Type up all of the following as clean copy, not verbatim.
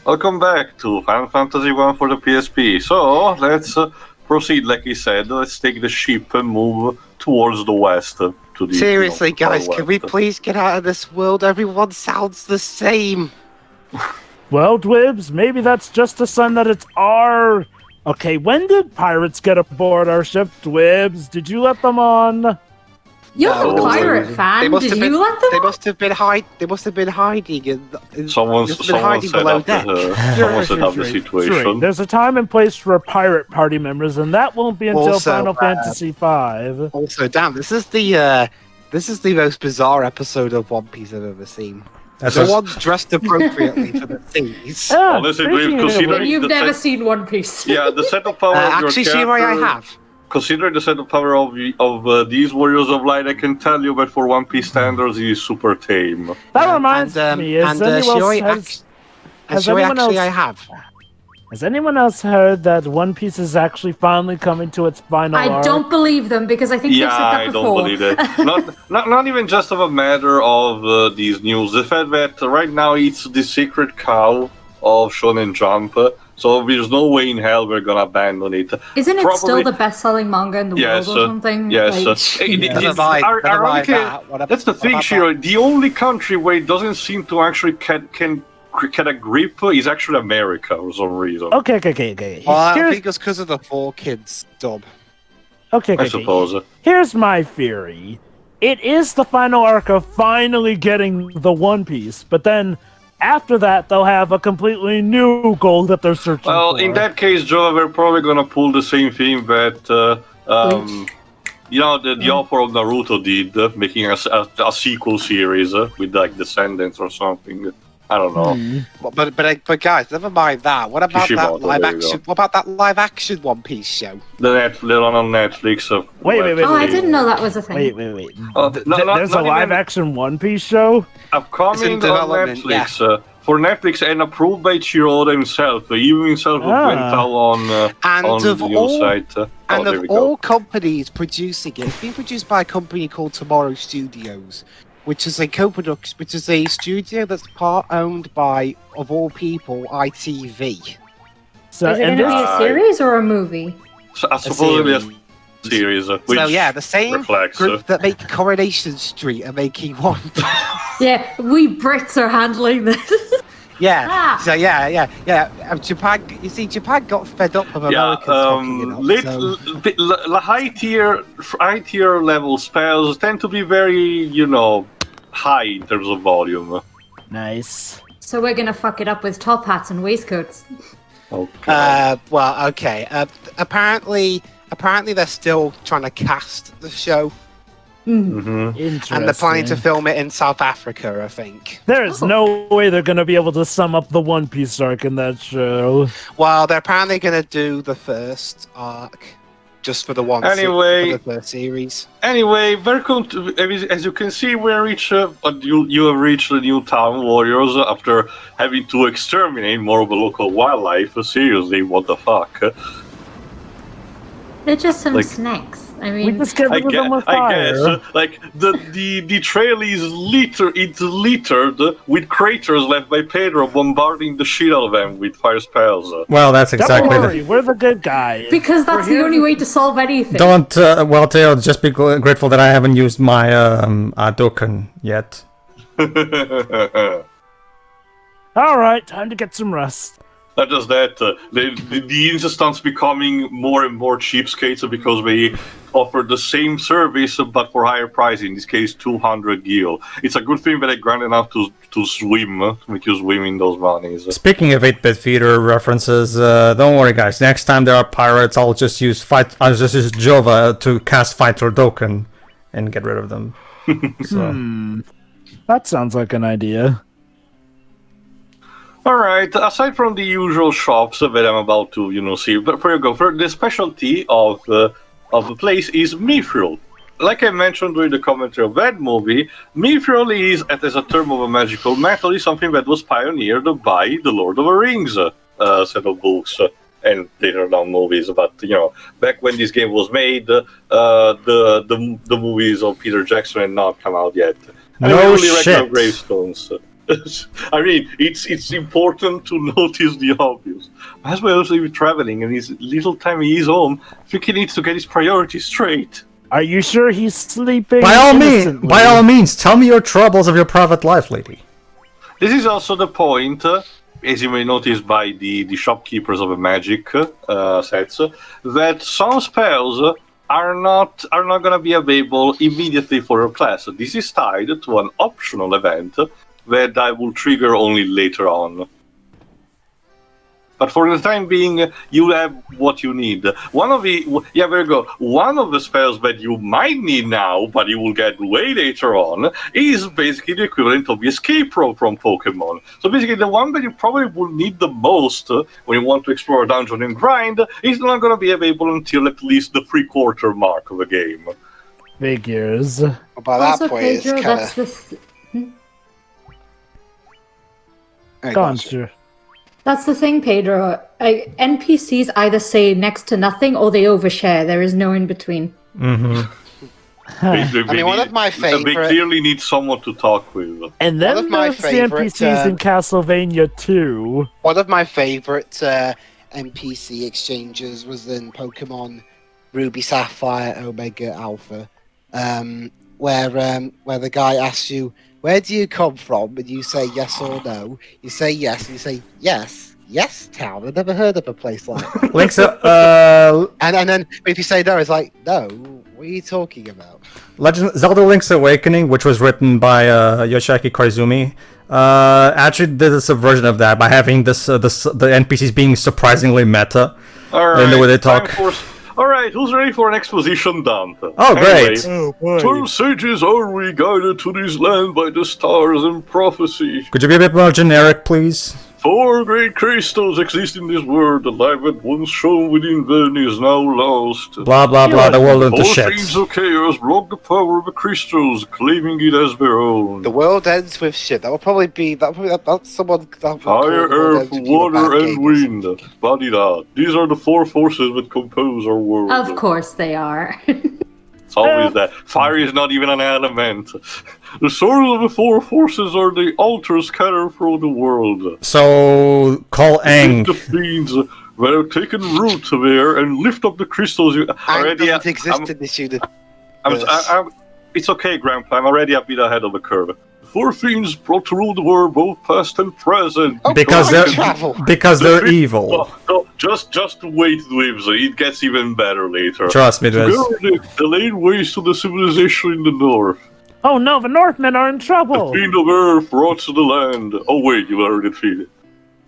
Welcome back to Final Fantasy 1 for the PSP. So, let's proceed, like he said. Let's take the ship and move towards the west. To the, Seriously, far guys, can we west. please get out of this world? Everyone sounds the same. Well, Dwibs, maybe that's just a sign that it's our... Okay, when did pirates get aboard our ship, Dwibs? Did you let them on? You're No, a pirate fan. Did you let them? They must have been hiding. They must have been hiding. Someone set up the situation. Sure. There's a time and place for pirate party members, and that won't be until Also, Final Fantasy V. Also, damn, this is the most bizarre episode of One Piece I've ever seen. No one's dressed appropriately for the seas. Yeah, Honestly, speaking of considering You've the never seen One Piece. Yeah, the set of power of your Actually, character... Shimai, I have. Considering the set of power of these Warriors of Light, I can tell you that for One Piece standards, he is super tame. That reminds me, has anyone else heard that One Piece is actually finally coming to its final I arc? don't believe them because I think they've said that before. I don't believe it. not even just of a matter of these news. The fact that right now it's the sacred cow of Shonen Jump, so there's no way in hell we're gonna abandon it. Isn't it still the best-selling manga in the world or something? Yes. Like, That's the thing, Shiro. The only country where it doesn't seem to actually can get a grip is actually America for some reason. Okay. Well, I think it's because of the 4Kids dub. Okay. I suppose. Here's my theory. It is the final arc of finally getting the One Piece, but then after that, they'll have a completely new goal that they're searching for. Well, in that case, Joe, we're probably gonna pull the same thing that the author of Naruto did, making a sequel series with like Descendants or something. I don't know. But guys, never mind that. What about Kishimoto, that live action? What about that live action One Piece show? The one on Netflix. Wait. Oh, I didn't know that was a thing. Wait. There's a live-action One Piece show? Upcoming on Netflix. Yeah. For Netflix and approved by Chiroda himself. Even himself went out on the news site. And of all companies producing it, it's being produced by a company called Tomorrow Studios, which is a co-production, which is a studio that's part owned by, of all people, ITV. So, is it going to be a series or a movie? Supposedly a series. Which so yeah, the same reflects, group that make Coronation Street are making One Piece. Yeah, we Brits are handling this. Yeah. So yeah. Japan. You see, Japan got fed up with Americans fucking it up. High tier level spells tend to be very, high in terms of volume. Nice. So we're gonna fuck it up with top hats and waistcoats. Okay. Okay. Apparently they're still trying to cast the show. Interesting. And they're planning to film it in South Africa, I think. There is no way they're going to be able to sum up the One Piece arc in that show. Well, they're apparently going to do the first arc just for the for the first series. Anyway, welcome to, as you can see, you have reached the new town, Warriors, after having to exterminate more of the local wildlife. Seriously, what the fuck? They're just some snacks. I mean, we just kept them with fire. I guess, like the trail is littered with craters left by Pedro bombarding the shit out of them with fire spells. Well, that's exactly. Don't worry, we're the good guys. Because that's the only way to solve anything. Don't Theo, just be grateful that I haven't used my token yet. All right, time to get some rest. Not just that, the instance becoming more and more cheapskates because they offer the same service but for higher price, in this case 200 gil. It's a good thing that I grant enough to swim, to make you swim in those monies. Speaking of 8-bit feeder references, don't worry guys, next time there are pirates I'll just use Jova to cast Fighter Token and get rid of them. That sounds like an idea. Alright, aside from the usual shops that I'm about to, see, but before you go further, the specialty of the place is mithril. Like I mentioned during the commentary of that movie, mithril is, as a term of a magical metal, is something that was pioneered by the Lord of the Rings set of books and later down movies. But, back when this game was made, the movies of Peter Jackson had not come out yet. No shit. Regular gravestones. I mean, it's important to notice the obvious. As well as he's traveling and his little time he is home, I think he needs to get his priorities straight. Are you sure he's sleeping? By all innocently? means, tell me your troubles of your private life, lady. This is also the point, as you may notice by the shopkeepers of the magic sets, that some spells are not going to be available immediately for your class. This is tied to an optional event that I will trigger only later on. But for the time being, you have what you need. One of the spells that you might need now, but you will get way later on, is basically the equivalent of the escape rope from Pokemon. So basically, the one that you probably will need the most when you want to explore a dungeon and grind is not going to be available until at least the 3/4 mark of the game. Figures. Well, by that Also, point, it's Pedro, kind that's of. the Go on, sure. That's the thing, Pedro. NPCs either say next to nothing or they overshare. There is no in between. Basically, one of my they favorite- clearly need someone to talk with. And then One of my there's the favorite, NPCs in Castlevania 2. One of my favorite NPC exchanges was in Pokemon Ruby Sapphire Omega Alpha, where the guy asks you, "Where do you come from?" and you say yes or no. You say yes, and you say yes, town. I've never heard of a place like that. Link's and then if you say no, it's like, no, what are you talking about? Zelda Link's Awakening, which was written by Yoshiaki Koizumi, actually did a subversion of that by having the NPCs being surprisingly meta in the way they talk. Alright, who's ready for an exposition dump? Oh, great! Oh, boy. 12 sages are we guided to this land by the stars and prophecy. Could you be a bit more generic, please? 4 great crystals exist in this world. The light that once shone within them is now lost. Blah blah blah. The world into 4 shit. fiends of chaos block the power of the crystals, claiming it as their own. The world ends with shit. That would probably be that's someone. That would call Fire, the world earth, ends with a bad water, and game or wind. something. Badida. These are the 4 forces that compose our world. Of course they are. It's always that. Fire is not even an element. The source of the 4 forces are the altars scattered through the world. So call Aang. The fiends that have taken root there and lift up the crystals. Aang doesn't exist in this universe. It's okay, Grandpa. I'm already a bit ahead of the curve. 4 fiends brought to rule the world, both past and present. Oh, Because time they're travel. they're evil. No, just wait, Dweebs. It gets even better later. Trust me, Dweebs. Together, they laid waste to the civilization in the north. Oh no, the Northmen are in The trouble! fiend of earth brought to the land. Oh wait, you already defeated.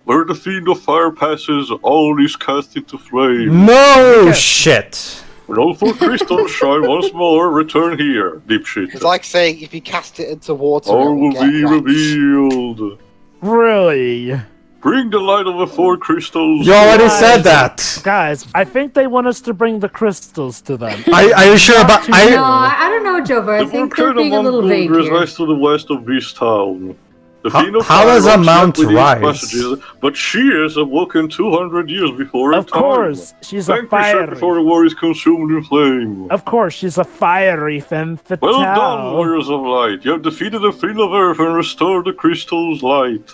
Where the fiend of fire passes, all is cast into flame. No shit. When all 4 crystals shine once more, return here, dipshit. It's like saying if you cast it into water, All it will will get be wet. revealed. Really? Bring the light of the 4 crystals. You already Guys. said that. Guys, I think they want us to bring the crystals to them. Are you sure about? No, I don't know, Jover. I The think they're volcano being a little Mount vague Gold here. resides to the west of this town. The How- fiend of how fire does a walks mount within its rise? passages, but she is awoken 200 years before her Of course, she's a Vanquish her fiery. before the war is consumed in flame. Of course, she's a fiery femme fatale. Well done, warriors of light. You have defeated the fiend of earth and restored the crystal's light.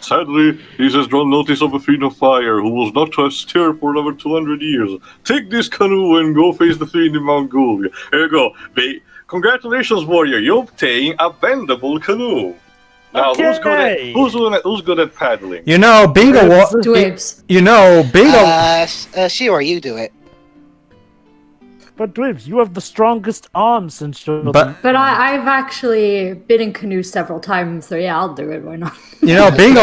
Sadly, this has drawn notice of a fiend of fire, who was not to have stirred for another 200 years. Take this canoe and go face the fiend in Mount Gold. Here you go. Congratulations, warrior. You obtain a bendable canoe. Now, Okay. who's good at paddling? You know, being a Dweebs. You know, being Shiora, you do it. But Dweebs, you have the strongest arms since children. But But I've actually been in canoe several times, so yeah, I'll do it. Why not? you know, being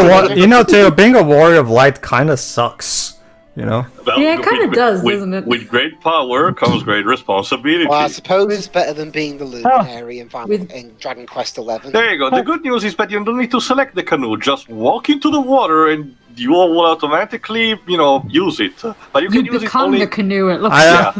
a warrior of light kind of sucks. You know. Well, Yeah, it kinda does, with, doesn't it? With great power comes great responsibility. Well, I suppose it's better than being the luminary in With- in Dragon Quest XI. There you go. The good news is that you don't need to select the canoe. Just walk into the water and you will automatically, use it. But you can You use it become only. the canoe, it looks I, like.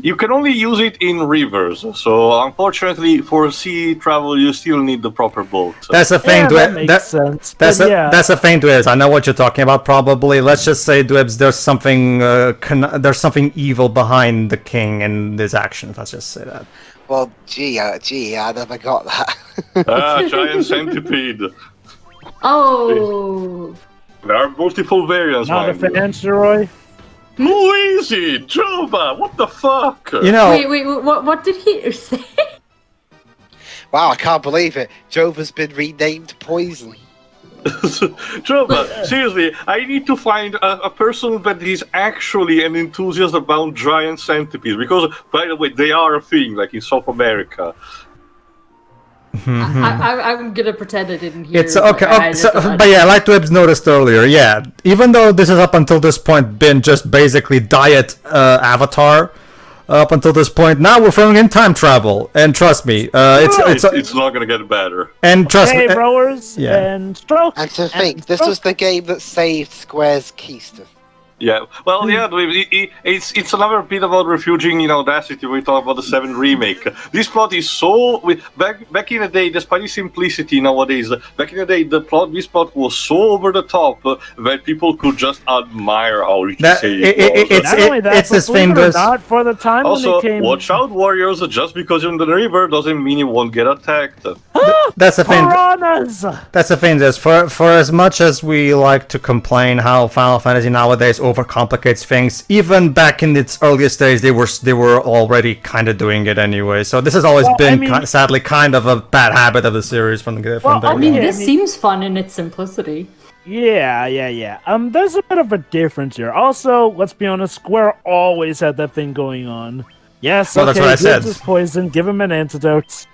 You can only use it in rivers. So unfortunately, for sea travel, you still need the proper boat. that's a thing. Yeah, that makes sense. That's But yeah. that's a thing, Dwebs. I know what you're talking about. Probably. Let's just say, Dwebs, there's something evil behind the king and his actions. Let's just say that. Well, gee, I never got that. Giant centipede. Oh. There are multiple variants. Not a mind you. fan, Shiroi. Who is it? Jova, what the fuck? You know, Wait, what did he say? Wow, I can't believe it. Jova's been renamed Poison. Jova, seriously, I need to find a person that is actually an enthusiast about giant centipedes, because, by the way, they are a thing, like in South America. I'm gonna pretend I didn't hear. it's okay. But yeah, like Twibs noticed earlier, yeah, even though this has up until this point been just basically diet Avatar, up until this point, now we're throwing in time travel, and trust me, It's not gonna get better. and trust Hey, me, rowers yeah. and stroke. And to think, this was the game that saved Square's Keystone. Yeah, well, yeah, it's another bit about refuging in Audacity. We talk about the 7 remake. This plot is so back in the day, despite its simplicity nowadays. Back in the day, this plot was so over the top that people could just admire how you say it was. Not only that, it's but this believe it or famous. not, for the time Also, when they came. watch out, warriors! Just because you're in the river doesn't mean you won't get attacked. That's the thing. Piranhas! That's the thing. Is for as much as we like to complain how Final Fantasy nowadays overcomplicates things, even back in its earliest days, they were already kind of doing it anyway. So this has always been sadly kind of a bad habit of the series from the. I mean, this seems fun in its simplicity. Yeah. There's a bit of a difference here. Also, let's be honest, Square always had that thing going on. Yes, Well, that's what I said. This is poison. Give him an antidote.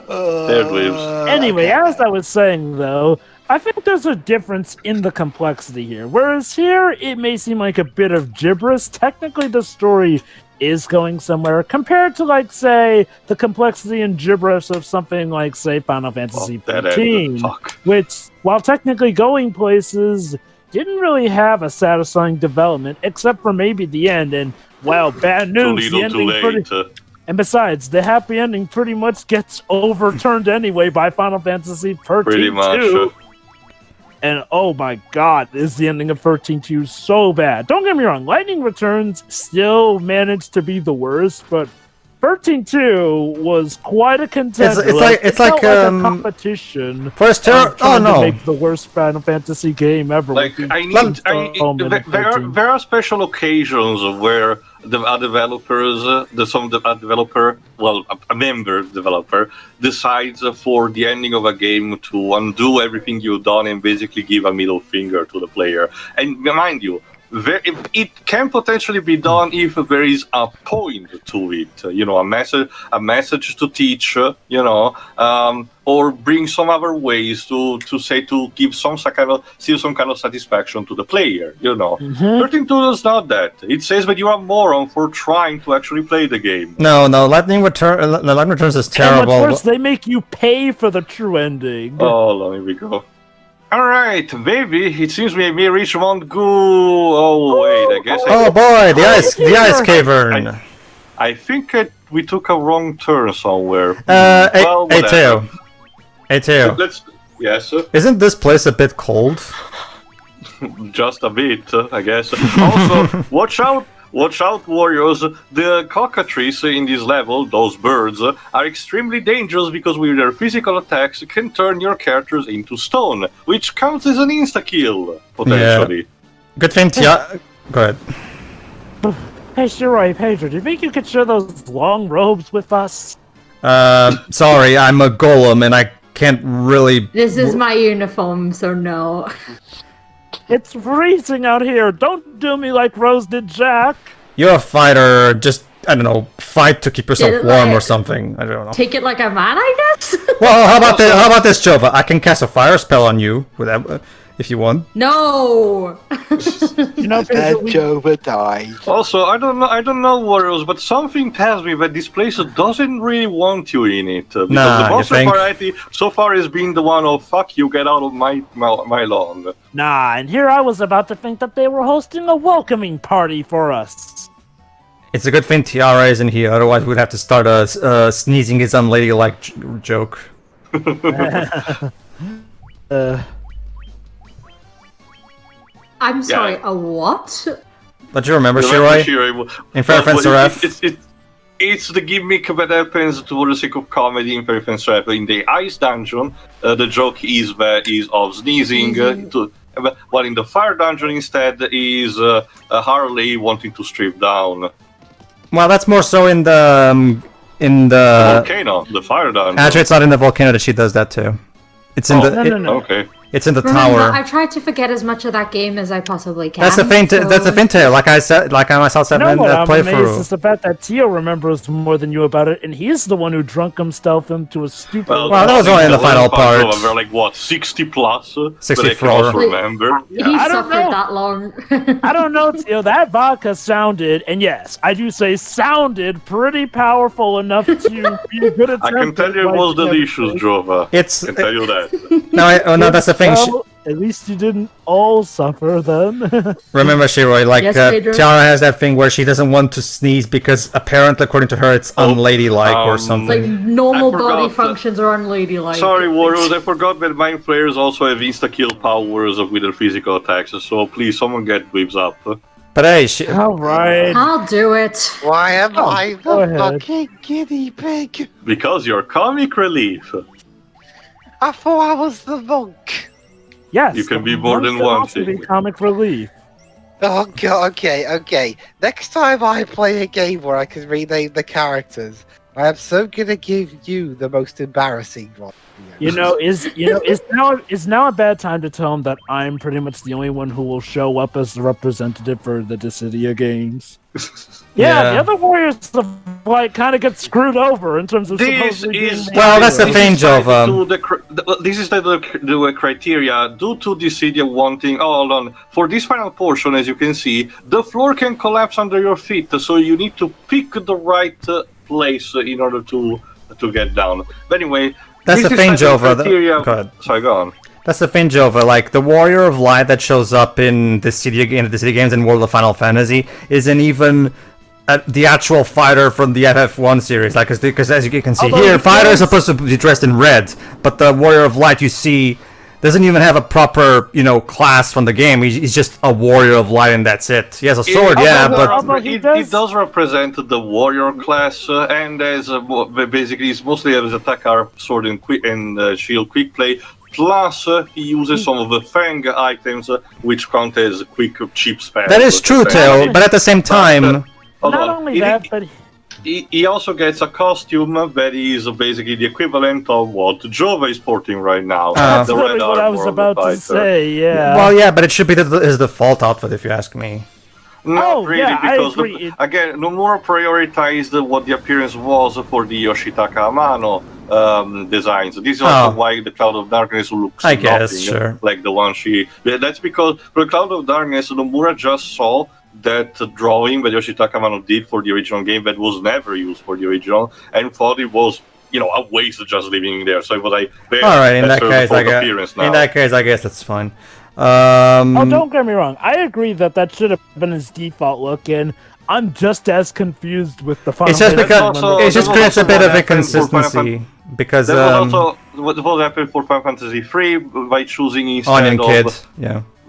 There it lives. Anyway, as I was saying, though, I think there's a difference in the complexity here. Whereas here, it may seem like a bit of gibberish. Technically, the story is going somewhere compared to, like, say, the complexity and gibberish of something like, say, Final Fantasy XIV, which, while technically going places, didn't really have a satisfying development, except for maybe the end. And, well, bad news, the ending And besides, the happy ending pretty much gets overturned anyway by Final Fantasy 13 Pretty much. too. And oh my god, is the ending of 13-2 so bad. Don't get me wrong, Lightning Returns still managed to be the worst, but 13-2 was quite a contender. It's like a competition. First Terror. Oh no! To make the worst Final Fantasy game ever. Like there are special occasions where a member developer decides for the ending of a game to undo everything you've done and basically give a middle finger to the player. And mind you, it can potentially be done if there is a point to it, a message to teach, or bring some other ways to give some kind of satisfaction to the player. 13.2 does not that. It says that you are a moron for trying to actually play the game. No, Lightning Returns is terrible. And what's worse, they make you pay for the true ending. Oh, here we go. Alright, maybe it seems we may reach Mount Goo. Oh wait, I guess. The ice cavern. I think we took a wrong turn somewhere. Ateo. Yes, sir. Isn't this place a bit cold? Just a bit, I guess. Also, watch out, warriors. The cockatrices in this level, those birds, are extremely dangerous because with their physical attacks can turn your characters into stone, which counts as an insta-kill, potentially. Yeah. Good thing, Go ahead. Hey, Shiroi, Pedro, do you think you could share those long robes with us? Sorry, I'm a golem and I can't really... This is my uniform, so no. It's freezing out here. Don't do me like Rose did Jack. You're a fighter. Just, I don't know, fight to keep yourself warm or something. I don't know. Take it like a man, I guess? Well, how about this, Jova? I can cast a fire spell on you without, if you want. No! Jova died. Also, I don't know, warriors, but something tells me that this place doesn't really want you in it. Because the monster variety so far has been the one of fuck you, get out of my lawn. Nah, and here I was about to think that they were hosting a welcoming party for us. It's a good thing Tiara isn't here, otherwise we'd have to start a sneezing is unladylike joke. I'm sorry, a what? Don't you remember Shiroi? In Fair Fence F? it's the gimmick that happens for the sake of comedy in Perfect Strap. In the ice dungeon, the joke is of sneezing, while in the fire dungeon instead is Harley wanting to strip down. Well, that's more so in the volcano, the fire dungeon. Actually, it's not in the volcano that she does that too. It's in No. Okay. It's in the Remember, tower. I tried to forget as much of that game as I possibly can. That's the fin tail. Like I myself said in that I'm amazed playthrough. is the fact that Tio remembers more than you about it, and he's the one who drunk himself into a stupid. Well, that was only in the final part. We're like what, 60 plus? 64. But I can also remember. He I don't suffered know. that long. I don't know, Tio. That vodka sounded, and yes, I do say sounded pretty powerful enough to be a good attempt. I can tell you it was delicious, Jova. I can tell you that. No, that's the thing. Well, at least you didn't all suffer then. Remember, Shiroi, like Yes, Pedro? Tiara has that thing where she doesn't want to sneeze because apparently, according to her, it's unladylike or Like something. normal I body forgot functions are unladylike. Sorry, Warriors, I forgot that Mind Flayers also have insta-kill powers with their physical attacks, so please, someone get whips up. But hey, All right. I'll do it. Why am I go the ahead. fucking guinea pig? Because you're comic relief. I thought I was the monk. Yes. You can the be more monk than can one also be thing. comic relief. Oh god, okay. Next time I play a game where I can rename the characters, I am so gonna give you the most embarrassing one. Is now a bad time to tell him that I'm pretty much the only one who will show up as the representative for the Dissidia games? Yeah, the other warriors kind of get screwed over in terms of supposedly being that's the thing, Jova. This is the criteria. Due to Dissidia wanting... Oh, hold on. For this final portion, as you can see, the floor can collapse under your feet, so you need to pick the right place in order to get down. But anyway... That's the thing, Jova. Go ahead. Sorry, go on. That's the thing, Jova. Like, the Warrior of Light that shows up in the city games and World of Final Fantasy isn't even the actual fighter from the FF1 series. Like, because as you can see here, fighters are supposed to be dressed in red, but the Warrior of Light you see doesn't even have a proper, class from the game. He's just a Warrior of Light and that's it. He has a sword, but... It does represent the warrior class, and as basically it's mostly as attack, sword, and shield quick play. Plus, he uses some of the Fang items, which count as quick, cheap spells. That is true, Tail, but at the same time... Not only that, but... He also gets a costume that is basically the equivalent of what Jova is sporting right now. That's literally what I was about to say, yeah. Well, yeah, but it should be his default outfit, if you ask me. Not really, yeah, because I agree. again, Nomura prioritized what the appearance was for the Yoshitaka Amano designs. This is also why the Cloud of Darkness looks nothing like the one she... That's because for the Cloud of Darkness, Nomura just saw that drawing that Yoshitaka Amano did for the original game that was never used for the original, and thought it was, a waste just leaving it there. So it was like, alright, in that case, I guess that's fine. Don't get me wrong. I agree that should have been his default look, and I'm just as confused with the final. It's just because it just creates a bit of inconsistency. Because also what happened for Final Fantasy III by choosing instead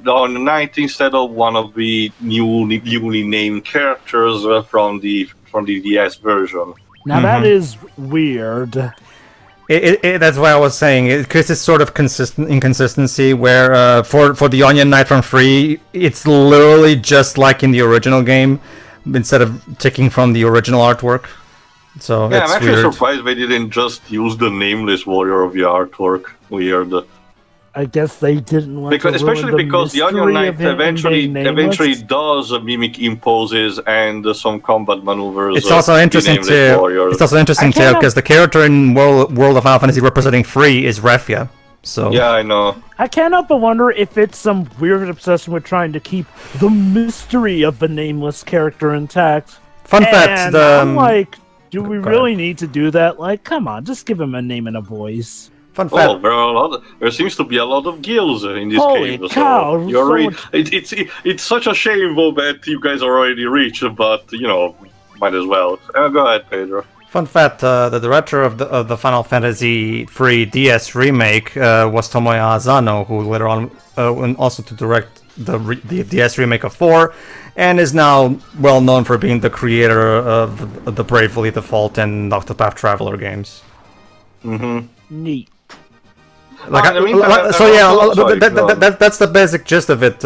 on Knight instead of one of the newly named characters from the DS version. Now that is weird. That's why I was saying it creates this sort of inconsistency where for the Onion Knight from 3, it's literally just like in the original game instead of taking from the original artwork. So yeah, it's I'm actually weird. surprised they didn't just use the nameless warrior of the artwork. Weird. I guess they didn't want to especially because the Onion Knight eventually does mimic imposes and some combat maneuvers. It's also interesting too. It's also interesting too because the character in World of Final Fantasy representing 3 is Refia. So yeah, I know. I can't help but wonder if it's some weird obsession with trying to keep the mystery of the nameless character intact. Fun fact: I'm like, do we really need to do that? Like, come on, just give him a name and a voice. Fun fact. There seems to be a lot of gills in this Holy game. cow! It's such a shame though that you guys are already rich, but might as well. Go ahead, Pedro. Fun fact: the director of the Final Fantasy III DS remake was Tomoya Asano, who later on went also to direct the DS remake of 4, and is now well known for being the creator of the Bravely Default and Octopath Traveler games. Neat. That's the basic gist of it,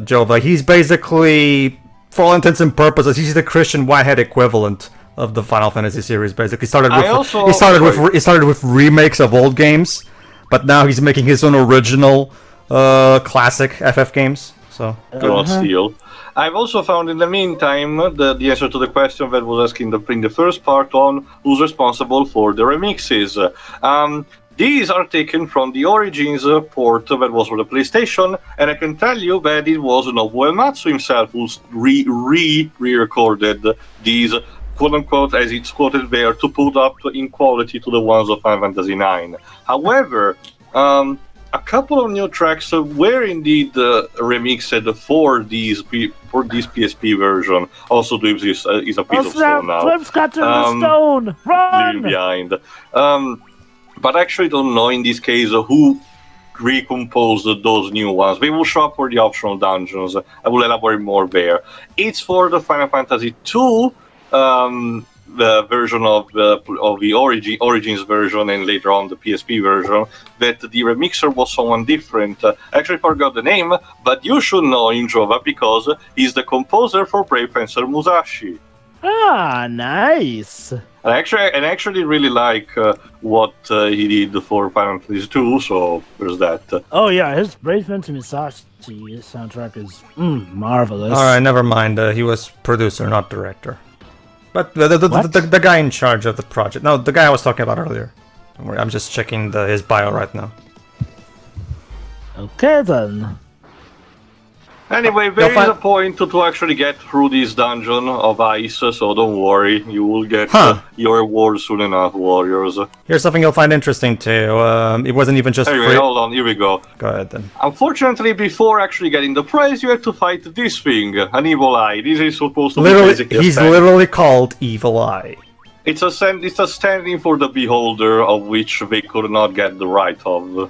Joe. Like, he's basically, for all intents and purposes, he's the Christian Whitehead equivalent of the Final Fantasy series. Basically, he started with remakes of old games, but now he's making his own original classic FF games. So God steal. I've also found in the meantime the answer to the question that was asked in the first part on who's responsible for the remixes. These are taken from the Origins port that was for the PlayStation, and I can tell you that it was Nobuo Uematsu himself who re-recorded these, quote-unquote, as it's quoted there, to put up in quality to the ones of Final Fantasy IX. However, a couple of new tracks were indeed remixed for this PSP version. Also, Dweebs is a piece of stone now. Dweebs got to the stone! Run! Leaving behind. But I actually don't know in this case who recomposed those new ones. They will show up for the optional dungeons. I will elaborate more there. It's for the Final Fantasy II the version of the Origins version, and later on the PSP version, that the remixer was someone different. I actually forgot the name, but you should know in Jova because he's the composer for Brave Fencer Musashi. Ah, nice. I actually really like what he did for Final Fantasy II, so there's that. Oh yeah, his Brave Fencer Musashi soundtrack is marvelous. Alright, never mind. He was producer, not director. But the guy in charge of the project. No, the guy I was talking about earlier. Don't worry, I'm just checking his bio right now. Okay then. Anyway, there is a point to actually get through this dungeon of ice, so don't worry, you will get your reward soon enough, warriors. Here's something you'll find interesting too. It wasn't even just anyway, hold on, here we go. Go ahead then. Unfortunately, before actually getting the prize, you have to fight this thing, an evil eye. This is supposed to be he's literally called Evil Eye. It's a standing for the beholder, of which they could not get the right of.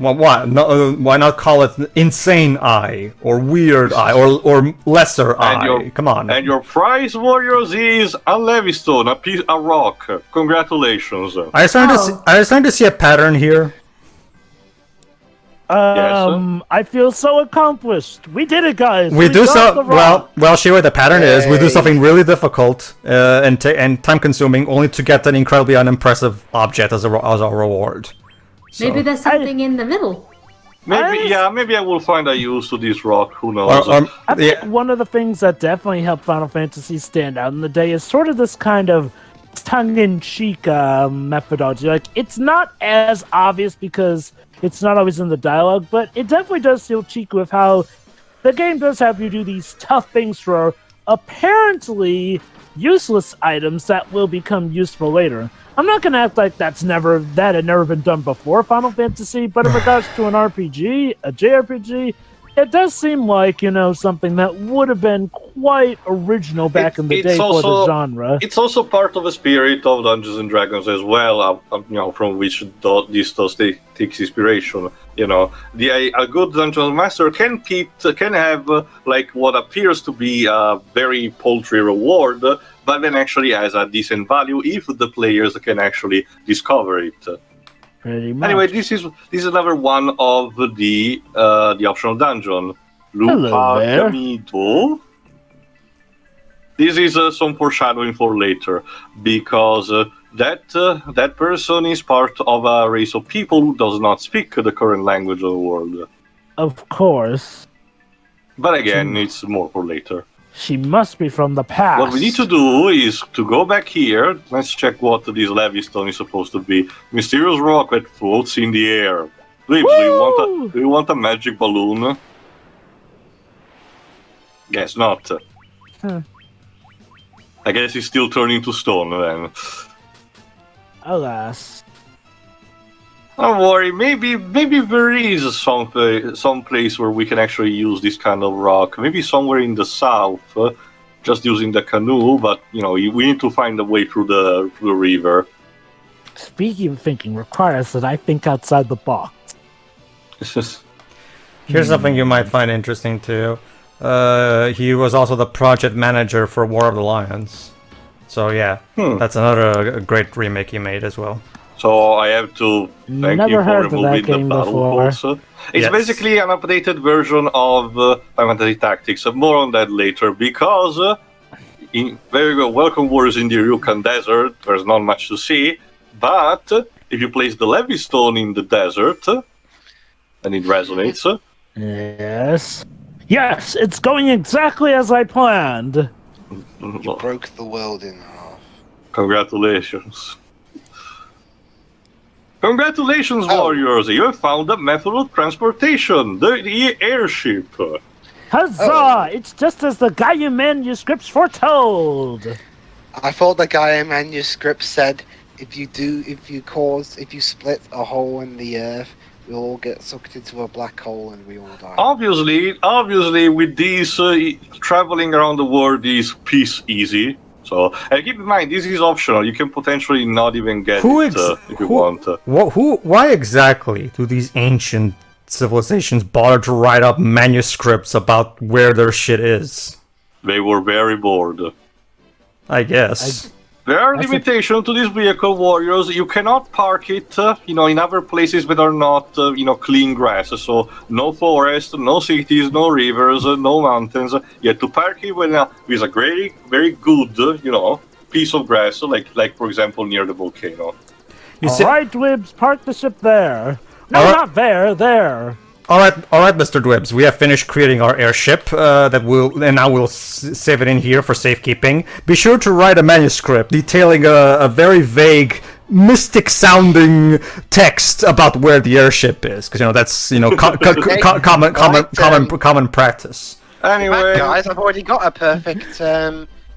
Well, what? No, why not call it Insane Eye, or Weird Eye, or Lesser Eye? Come on. And your prize, warriors, is a Levistone, a rock. Congratulations. Are you starting to see a pattern here? Yes. I feel so accomplished. We did it, guys. We do so well. Shiva, the pattern is we do something really difficult and time-consuming, only to get an incredibly unimpressive object as our reward. So. Maybe there's something in the middle. Maybe I will find a use to this rock. Who knows? I think one of the things that definitely helped Final Fantasy stand out in the day is sort of this kind of tongue-in-cheek methodology. Like, it's not as obvious because it's not always in the dialogue, but it definitely does feel cheeky with how the game does have you do these tough things for apparently useless items that will become useful later. I'm not going to act like that had never been done before Final Fantasy, but in regards to an RPG, a JRPG, it does seem like, something that would have been quite original back in the day for the genre. It's also part of the spirit of Dungeons & Dragons as well, from which this takes inspiration. A good Dungeon Master can have what appears to be a very paltry reward, but then actually has a decent value if the players can actually discover it. Pretty much. Anyway, this is another one of the optional dungeon. Hello there. Camito. This is some foreshadowing for later, because that person is part of a race of people who does not speak the current language of the world. Of course. But again, it's more for later. She must be from the past. What we need to do is to go back here. Let's check what this Levistone is supposed to be. Mysterious rock that floats in the air. Please, do you want a magic balloon? Guess not. I guess it's still turning to stone then. Alas. Don't worry, maybe there is some place where we can actually use this kind of rock. Maybe somewhere in the south, just using the canoe. But we need to find a way through the river. Speaking of thinking requires that I think outside the box. Here's something you might find interesting too. He was also the project manager for War of the Lions. So yeah, that's another great remake he made as well. So I have to thank Never you heard for of that removing the game battle before. pulse. It's Yes. basically an updated version of Final Fantasy Tactics. More on that later, because there you go. Welcome Warriors in the Ryukan Desert. There's not much to see, but if you place the Levy Stone in the desert, and it resonates. Yes. Yes, it's going exactly as I planned. You broke the world in half. Congratulations. Congratulations, Warriors! You have found a method of transportation, the airship. Huzzah! It's just as the Gaia manuscripts foretold. I thought the Gaia manuscript said if you split a hole in the earth, we all get sucked into a black hole and we all die. Obviously, with these traveling around the world is piece easy. So, and keep in mind, this is optional. You can potentially not even get it if you want. Why exactly do these ancient civilizations bother to write up manuscripts about where their shit is? They were very bored. I guess. There are limitations to this vehicle, Warriors. You cannot park it, in other places that are not, clean grass. So no forest, no cities, no rivers, no mountains. You have to park it with a very, very good, piece of grass, like for example near the volcano. Alright, Dwibs, park the ship there. No, not there. All right, Mr. Dwebs. We have finished creating our airship. Now we'll save it in here for safekeeping. Be sure to write a manuscript detailing a very vague, mystic-sounding text about where the airship is, because that's common practice. Anyway, guys, I've already got a perfect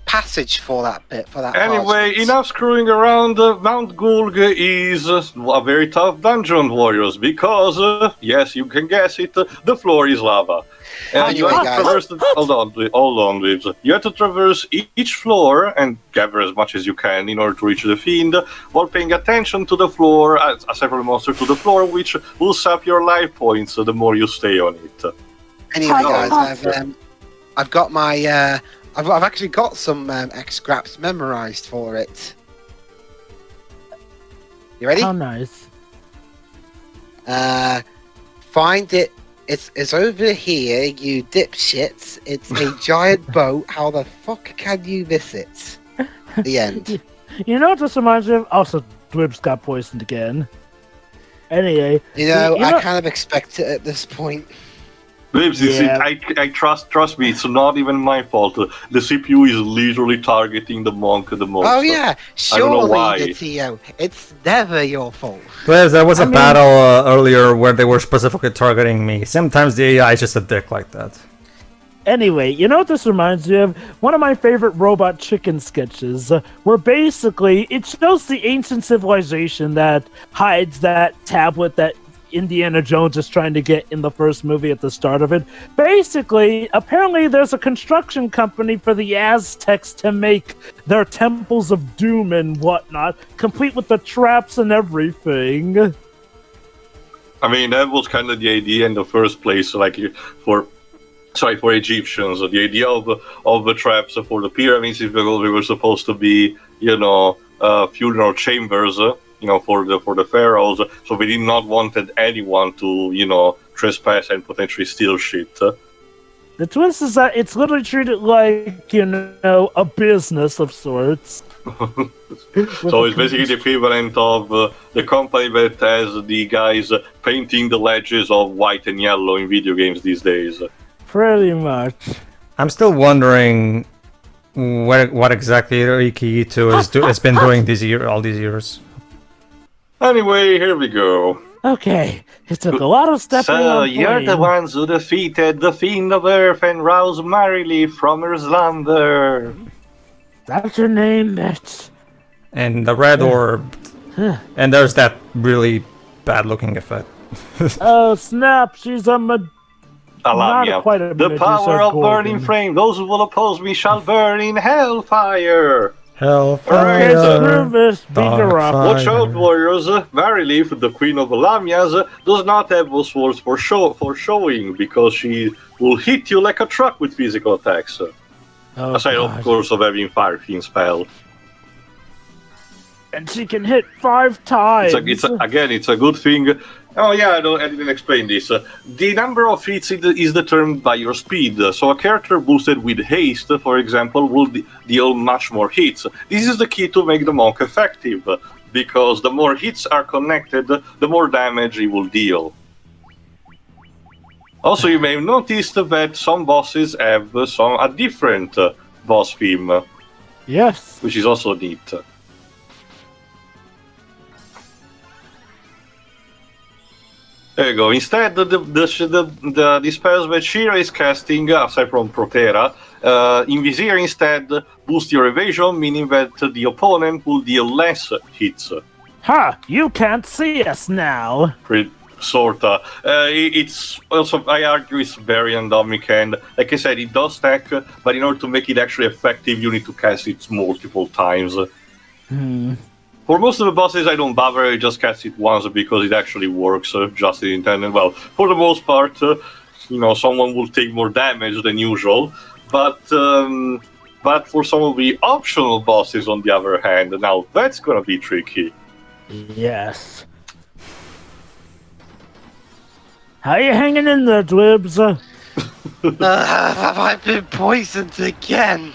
passage for that bit. Anyway, enough screwing around. Mount Gulg is a very tough dungeon, Warriors, because yes, you can guess it. The floor is lava. You have to traverse. Hold on, Lives. You have to traverse each floor and gather as much as you can in order to reach the fiend, while paying attention to the floor, a separate monster to the floor, which will sap your life points the more you stay on it. Anyway, guys, I've got my. I've actually got some X-scraps memorized for it. You ready? How nice. Find it. It's over here, you dipshits. It's a giant boat. How the fuck can you miss it? The end. You know what this reminds me of? Also, Dwibs got poisoned again. Anyway. I kind of expect it at this point. Babes, I trust me, it's not even my fault. The CPU is literally targeting the monk the most. Oh yeah, surely, Theo. It's never your fault. Well, there was a battle earlier where they were specifically targeting me. Sometimes the AI is just a dick like that. Anyway, you know what this reminds me of? One of my favorite Robot Chicken sketches, where basically it shows the ancient civilization that hides that tablet that Indiana Jones is trying to get in the first movie at the start of it. Basically, apparently there's a construction company for the Aztecs to make their temples of doom and whatnot, complete with the traps and everything. I mean, that was kind of the idea in the first place, for Egyptians. The idea of the traps for the pyramids, they were supposed to be, funeral chambers, for the pharaohs, so they did not wanted anyone to, trespass and potentially steal shit. The twist is that it's literally treated like, a business of sorts. So it's basically the equivalent of the company that has the guys painting the ledges of white and yellow in video games these days. Pretty much. I'm still wondering what exactly Riki Ito has been doing all these years. Anyway, here we go. Okay, it took a lot of stepping on you're the ones who defeated the Fiend of Earth and roused Marily from her slumber. That's your name, bitch. And the red orb. And there's that really bad-looking effect. Oh, snap, she's a Alamia. The power of burning flame. Those who will oppose me shall burn in hellfire. Hellfire. Okay, screw this. Beat her up. Dark Watch out, fire. warriors! Marilith, the Queen of Lamias, does not have those swords for showing, because she will hit you like a truck with physical attacks. Oh, Aside, of God. course, of having Fire Fiend spell. And she can hit 5 times. It's a good thing. Oh yeah, I didn't explain this. The number of hits is determined by your speed. So a character boosted with haste, for example, will deal much more hits. This is the key to make the monk effective, because the more hits are connected, the more damage he will deal. Also, you may have noticed that some bosses have a different boss theme, Yes. which is also neat. There you go. Instead, the spells that Shira is casting, aside from Protera, in Vizier instead boost your evasion, meaning that the opponent will deal less hits. Ha! You can't see us now. Sorta. It's also, I argue, it's very randomic, and like I said, it does stack, but in order to make it actually effective, you need to cast it multiple times. For most of the bosses, I don't bother, I just cast it once because it actually works just as intended. Well, for the most part, someone will take more damage than usual, but for some of the optional bosses, on the other hand, now that's gonna be tricky. Yes. How you hanging in there, Dwibs? Have I been poisoned again?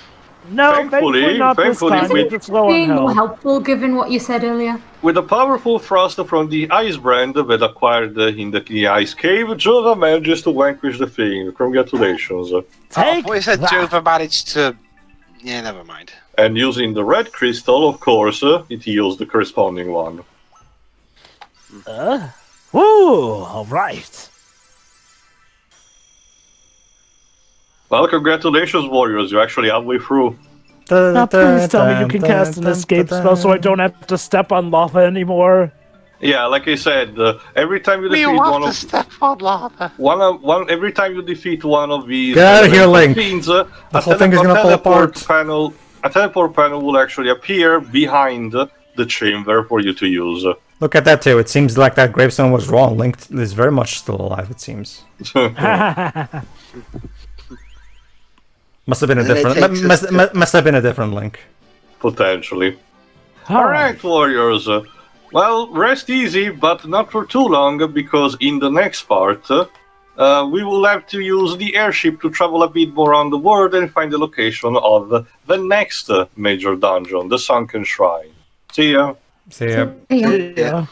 No, Thankfully, not this time. with- Just low on Being more health. helpful given what you said earlier. With a powerful thrust from the Ice Brand that acquired in the Ice Cave, Jova manages to vanquish the thing. Congratulations. I Take thought you said that. Jova managed to... Yeah, never mind. And using the red crystal, of course, it heals the corresponding one. Woo! All right. Well, congratulations, warriors. You're actually halfway through. Now please tell me you can cast an escape spell so I don't have to step on lava anymore. Yeah, like I said, every time you We defeat will one have of to step on lava. every time you defeat one of these Get out of here, Link. fiends, The whole thing is gonna fall apart. A teleport panel will actually appear behind the chamber for you to use. Look at that too. It seems like that gravestone was wrong. Link is very much still alive, it seems. Must have been a And it different takes must have been a different Link. Potentially. All Alright, warriors. Well, rest easy, but not for too long, because in the next part, we will have to use the airship to travel a bit more around the world and find the location of the next major dungeon, the Sunken Shrine. See ya! See ya. Yeah. Yeah.